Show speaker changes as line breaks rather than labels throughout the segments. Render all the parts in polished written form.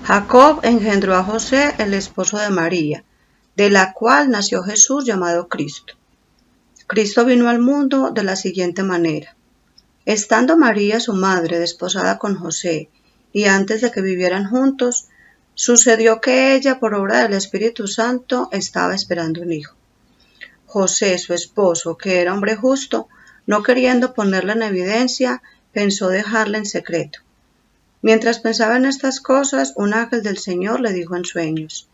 Jacob engendró a José, el esposo de María, de la cual nació Jesús llamado Cristo. Cristo vino al mundo de la siguiente manera. Estando María, su madre, desposada con José, y antes de que vivieran juntos, sucedió que ella, por obra del Espíritu Santo, estaba esperando un hijo. José, su esposo, que era hombre justo, no queriendo ponerla en evidencia, pensó dejarla en secreto. Mientras pensaba en estas cosas, un ángel del Señor le dijo en sueños: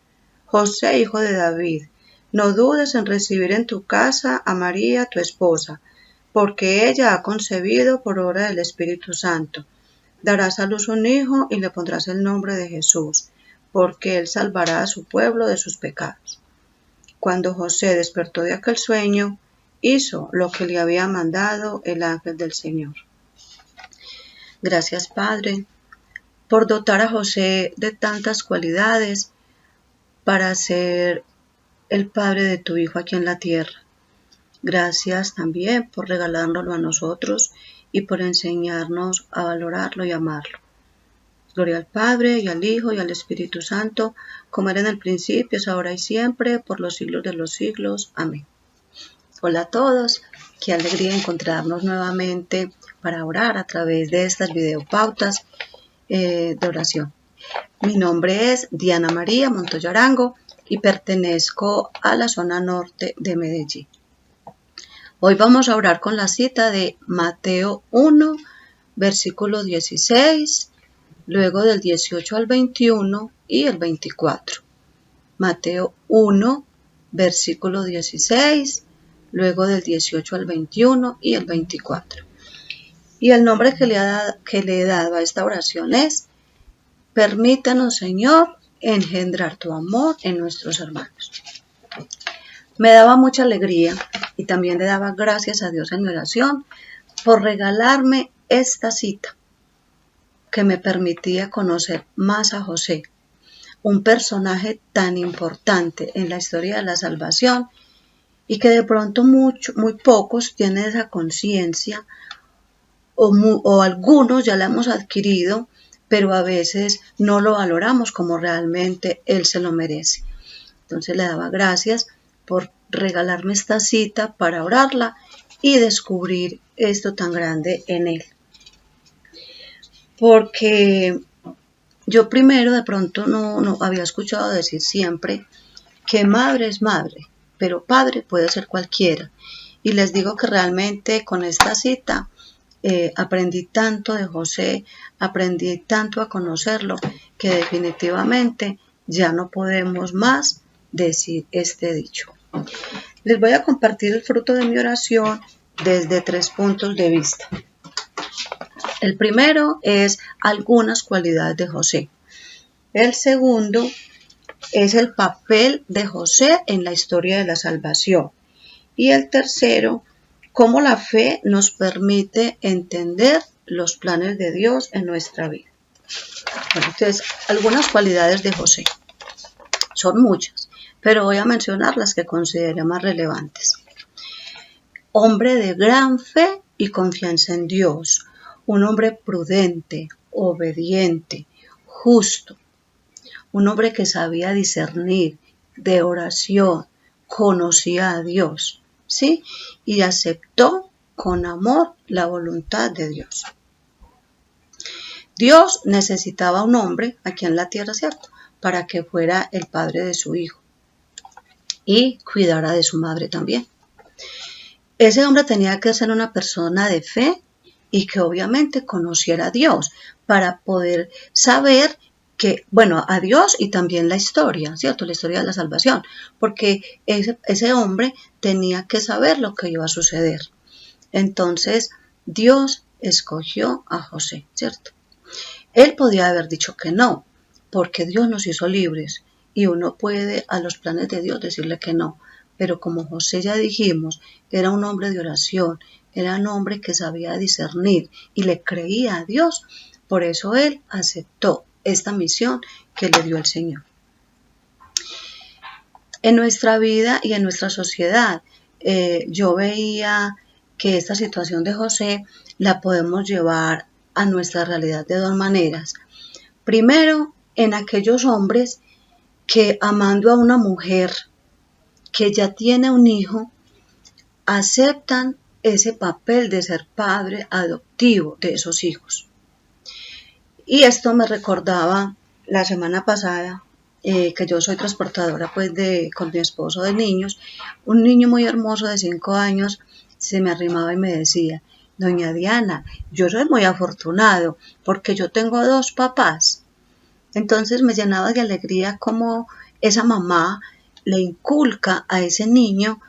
José, hijo de David, no dudes en recibir en tu casa a María, tu esposa, porque ella ha concebido por obra del Espíritu Santo. Darás a luz un hijo y le pondrás el nombre de Jesús, porque él salvará a su pueblo de sus pecados. Cuando José despertó de aquel sueño, hizo lo que le había mandado el ángel del Señor. Gracias, Padre, por dotar a José de tantas cualidades para ser el padre de tu Hijo aquí en la tierra. Gracias también por regalárnoslo a nosotros y por enseñarnos a valorarlo y amarlo. Gloria al Padre, y al Hijo, y al Espíritu Santo, como era en el principio, es ahora y siempre, por los siglos de los siglos. Amén. Hola a todos, qué alegría encontrarnos nuevamente para orar a través de estas videopautas de oración. Mi nombre es Diana María Montoya Arango y pertenezco a la zona norte de Medellín. Hoy vamos a orar con la cita de Mateo 1, versículo 16, luego del 18 al 21 y el 24. Mateo 1, versículo 16, luego del 18 al 21 y el 24. Y el nombre que le he dado a esta oración es: Permítanos, Señor, engendrar tu amor en nuestros hermanos. Me daba mucha alegría y también le daba gracias a Dios en mi oración por regalarme esta cita que me permitía conocer más a José, un personaje tan importante en la historia de la salvación y que de pronto muy pocos tienen esa conciencia o algunos ya la hemos adquirido, pero a veces no lo valoramos como realmente él se lo merece. Entonces le daba gracias por regalarme esta cita para orarla y descubrir esto tan grande en él. Porque yo primero de pronto no había escuchado decir siempre que madre es madre, pero padre puede ser cualquiera. Y les digo que realmente con esta cita aprendí tanto de José, aprendí tanto a conocerlo, que definitivamente ya no podemos más decir este dicho. Les voy a compartir el fruto de mi oración desde 3 puntos de vista. El primero es algunas cualidades de José. El segundo es el papel de José en la historia de la salvación. Y el tercero, cómo la fe nos permite entender los planes de Dios en nuestra vida. Bueno, entonces, algunas cualidades de José. Son muchas, pero voy a mencionar las que considero más relevantes. Hombre de gran fe y confianza en Dios. Un hombre prudente, obediente, justo. Un hombre que sabía discernir, de oración, conocía a Dios, ¿sí? Y aceptó con amor la voluntad de Dios. Dios necesitaba un hombre aquí en la tierra, ¿cierto?, para que fuera el padre de su hijo y cuidara de su madre también. Ese hombre tenía que ser una persona de fe y que obviamente conociera a Dios para poder saber que, bueno, a Dios y también la historia, ¿cierto? La historia de la salvación, porque ese hombre tenía que saber lo que iba a suceder. Entonces, Dios escogió a José, ¿cierto? Él podía haber dicho que no, porque Dios nos hizo libres y uno puede a los planes de Dios decirle que no. Pero como José ya dijimos, era un hombre de oración, era un hombre que sabía discernir y le creía a Dios, por eso él aceptó esta misión que le dio el Señor. En nuestra vida y en nuestra sociedad, yo veía que esta situación de José la podemos llevar a nuestra realidad de dos maneras. Primero, en aquellos hombres que, amando a una mujer que ya tiene un hijo, aceptan ese papel de ser padre adoptivo de esos hijos. Y esto me recordaba la semana pasada, que yo soy transportadora pues con mi esposo de niños. Un niño muy hermoso de 5 años se me arrimaba y me decía: doña Diana, yo soy muy afortunado porque yo tengo 2 papás. Entonces me llenaba de alegría como esa mamá le inculca a ese niño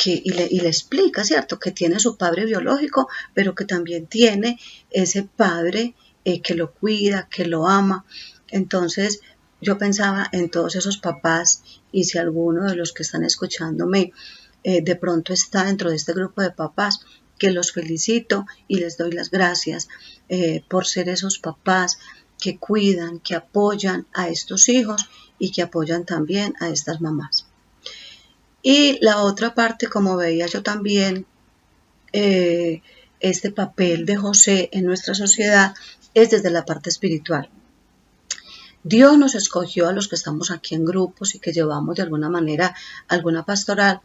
y le explica, ¿cierto?, que tiene su padre biológico, pero que también tiene ese padre que lo cuida, que lo ama. Entonces yo pensaba en todos esos papás, y si alguno de los que están escuchándome de pronto está dentro de este grupo de papás, que los felicito y les doy las gracias por ser esos papás que cuidan, que apoyan a estos hijos y que apoyan también a estas mamás. Y la otra parte, como veía yo también, este papel de José en nuestra sociedad es desde la parte espiritual. Dios nos escogió a los que estamos aquí en grupos y que llevamos de alguna manera alguna pastoral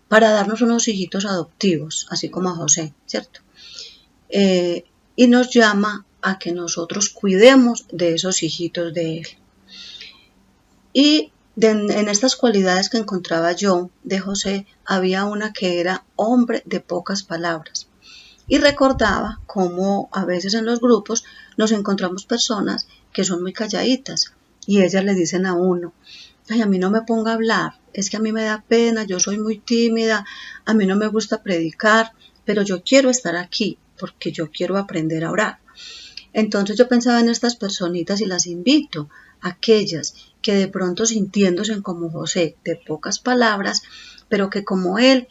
para darnos unos hijitos adoptivos, así como a José, ¿cierto? Y nos llama a que nosotros cuidemos de esos hijitos de Él. Y en estas cualidades que encontraba yo de José, había una que era hombre de pocas palabras. Y recordaba cómo a veces en los grupos nos encontramos personas que son muy calladitas y ellas le dicen a uno: ay, a mí no me ponga a hablar, es que a mí me da pena, yo soy muy tímida, a mí no me gusta predicar, pero yo quiero estar aquí porque yo quiero aprender a orar. Entonces yo pensaba en estas personitas y las invito a aquellas que de pronto, sintiéndose como José, de pocas palabras, pero que como él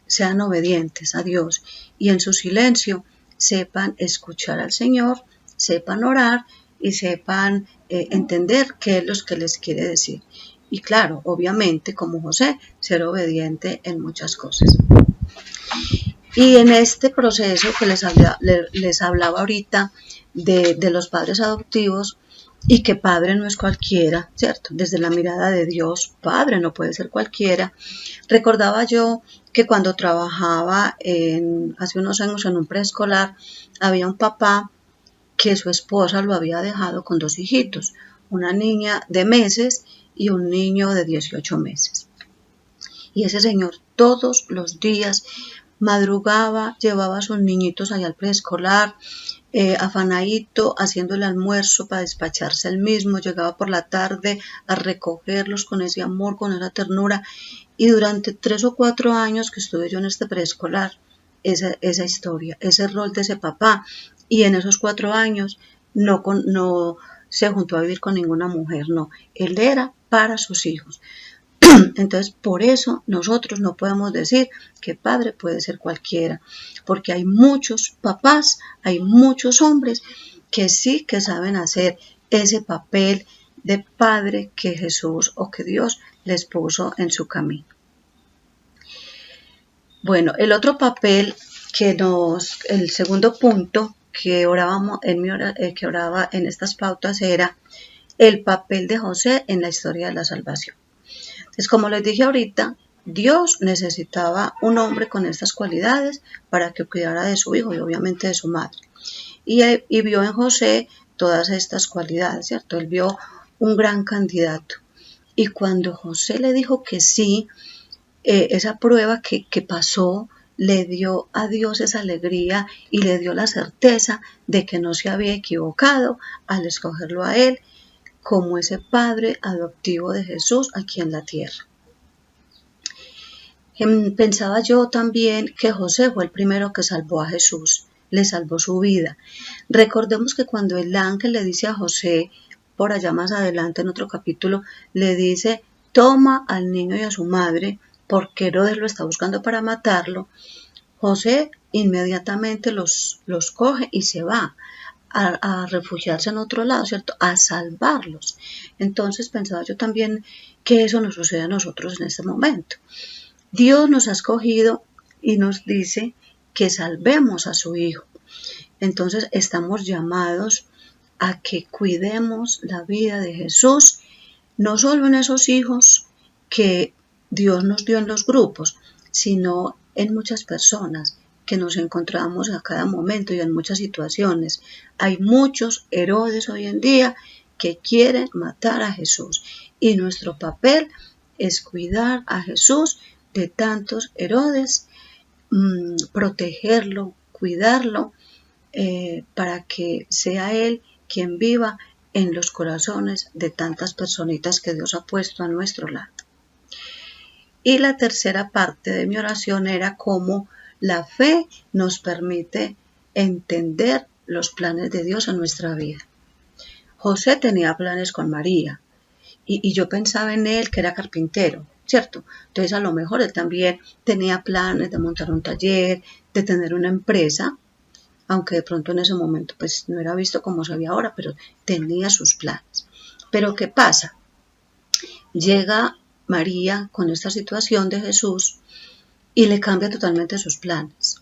sean obedientes a Dios y en su silencio sepan escuchar al Señor, sepan orar y sepan entender qué es lo que les quiere decir. Y claro, obviamente, como José, ser obediente en muchas cosas. Y en este proceso que les hablaba ahorita de los padres adoptivos, y que padre no es cualquiera, ¿cierto? Desde la mirada de Dios, padre no puede ser cualquiera. Recordaba yo que cuando trabajaba hace unos años en un preescolar, había un papá que su esposa lo había dejado con 2 hijitos, una niña de meses y un niño de 18 meses. Y ese señor todos los días madrugaba, llevaba a sus niñitos allá al preescolar, afanadito, haciendo el almuerzo para despacharse él mismo, llegaba por la tarde a recogerlos con ese amor, con esa ternura. Y durante 3 o 4 años que estuve yo en este preescolar, esa historia, ese rol de ese papá, y en esos 4 años no se juntó a vivir con ninguna mujer, no, él era para sus hijos. Entonces, por eso nosotros no podemos decir que padre puede ser cualquiera, porque hay muchos papás, hay muchos hombres que sí que saben hacer ese papel de padre que Jesús o que Dios les puso en su camino. Bueno, el otro papel el segundo punto que oraba en estas pautas era el papel de José en la historia de la salvación. Entonces, como les dije ahorita, Dios necesitaba un hombre con estas cualidades para que cuidara de su hijo y obviamente de su madre. Y vio en José todas estas cualidades, ¿cierto? Él vio un gran candidato. Y cuando José le dijo que sí, esa prueba que pasó le dio a Dios esa alegría y le dio la certeza de que no se había equivocado al escogerlo a él como ese padre adoptivo de Jesús aquí en la tierra. Pensaba yo también que José fue el primero que salvó a Jesús, le salvó su vida. Recordemos que cuando el ángel le dice a José, por allá más adelante en otro capítulo, le dice: toma al niño y a su madre, porque Herodes lo está buscando para matarlo. José inmediatamente los coge y se va a refugiarse en otro lado, ¿cierto? A salvarlos. Entonces pensaba yo también que eso nos sucede a nosotros en este momento. Dios nos ha escogido y nos dice que salvemos a su hijo. Entonces estamos llamados a que cuidemos la vida de Jesús, no solo en esos hijos que Dios nos dio en los grupos, sino en muchas personas que nos encontramos a cada momento y en muchas situaciones. Hay muchos Herodes hoy en día que quieren matar a Jesús y nuestro papel es cuidar a Jesús de tantos Herodes, protegerlo, cuidarlo, para que sea Él quien viva en los corazones de tantas personitas que Dios ha puesto a nuestro lado. Y la tercera parte de mi oración era cómo la fe nos permite entender los planes de Dios en nuestra vida. José tenía planes con María y yo pensaba en él que era carpintero, ¿cierto? Entonces a lo mejor él también tenía planes de montar un taller, de tener una empresa, aunque de pronto en ese momento pues no era visto como se ve ahora, pero tenía sus planes. Pero ¿qué pasa? Llega María con esta situación de Jesús y le cambia totalmente sus planes.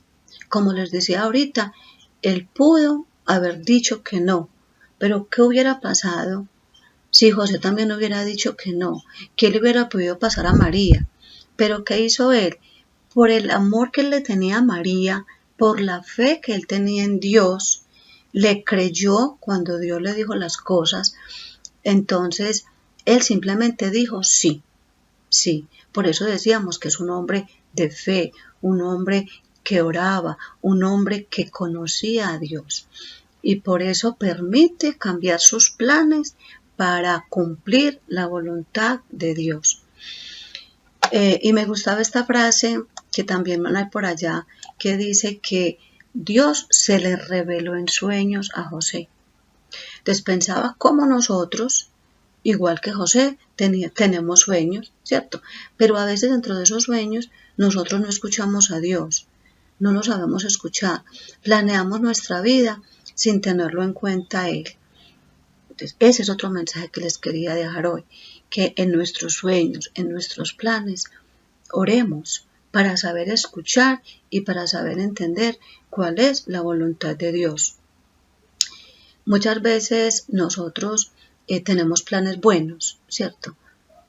Como les decía ahorita, él pudo haber dicho que no, pero ¿qué hubiera pasado si José también hubiera dicho que no? ¿Qué le hubiera podido pasar a María? Pero ¿qué hizo él? Por el amor que él le tenía a María, por la fe que él tenía en Dios, le creyó cuando Dios le dijo las cosas. Entonces, él simplemente dijo sí, sí. Por eso decíamos que es un hombre de fe, un hombre que oraba, un hombre que conocía a Dios. Y por eso permite cambiar sus planes para cumplir la voluntad de Dios. Y me gustaba esta frase que también hay por allá, que dice que Dios se le reveló en sueños a José. Entonces pensaba cómo nosotros, igual que José, tenemos sueños, ¿cierto? Pero a veces dentro de esos sueños nosotros no escuchamos a Dios, no lo sabemos escuchar, planeamos nuestra vida sin tenerlo en cuenta a Él. Entonces, ese es otro mensaje que les quería dejar hoy, que en nuestros sueños, en nuestros planes, oremos para saber escuchar y para saber entender cuál es la voluntad de Dios. Muchas veces nosotros tenemos planes buenos, ¿cierto?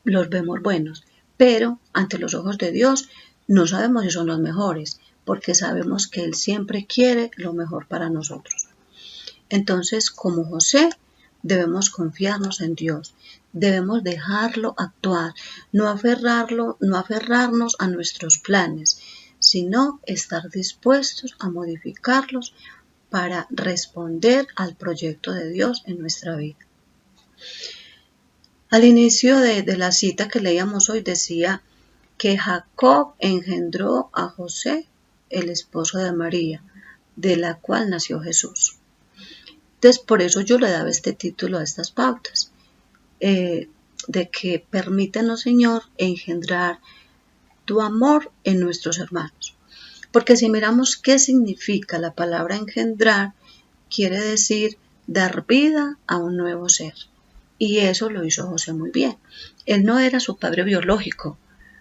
Los vemos buenos, pero ante los ojos de Dios no sabemos si son los mejores, porque sabemos que Él siempre quiere lo mejor para nosotros. Entonces, como José, debemos confiarnos en Dios, debemos dejarlo actuar, no aferrarnos a nuestros planes, sino estar dispuestos a modificarlos para responder al proyecto de Dios en nuestra vida. Al inicio de la cita que leíamos hoy decía que Jacob engendró a José, el esposo de María, de la cual nació Jesús. Entonces, por eso yo le daba este título a estas pautas, de que permítanos, Señor, engendrar tu amor en nuestros hermanos. Porque si miramos qué significa la palabra engendrar, quiere decir dar vida a un nuevo ser. Y eso lo hizo José muy bien. Él no era su padre biológico,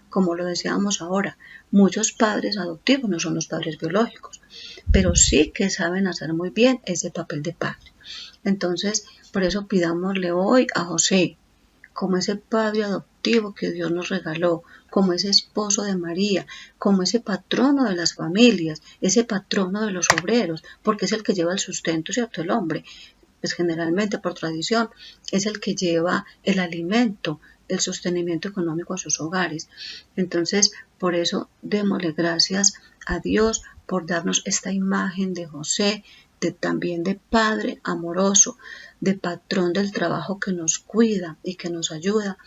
como lo decíamos ahora. Muchos padres adoptivos no son los padres biológicos, pero sí que saben hacer muy bien ese papel de padre. Entonces, por eso pidámosle hoy a José, como ese padre adoptivo que Dios nos regaló, como ese esposo de María, como ese patrono de las familias, ese patrono de los obreros, porque es el que lleva el sustento, ¿cierto? El hombre, pues generalmente por tradición, es el que lleva el alimento, el sostenimiento económico a sus hogares. Entonces, por eso démosle gracias a Dios por darnos esta imagen de José, también de padre amoroso, de patrón del trabajo que nos cuida y que nos ayuda,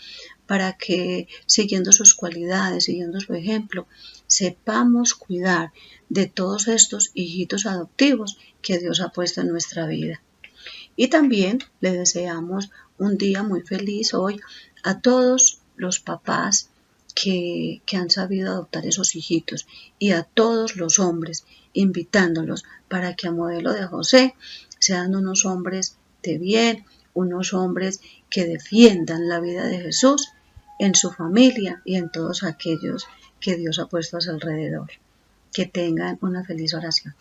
para que siguiendo sus cualidades, siguiendo su ejemplo, sepamos cuidar de todos estos hijitos adoptivos que Dios ha puesto en nuestra vida. Y también le deseamos un día muy feliz hoy a todos los papás que han sabido adoptar esos hijitos y a todos los hombres, invitándolos para que a modelo de José sean unos hombres de bien, unos hombres que defiendan la vida de Jesús en su familia y en todos aquellos que Dios ha puesto a su alrededor. Que tengan una feliz oración.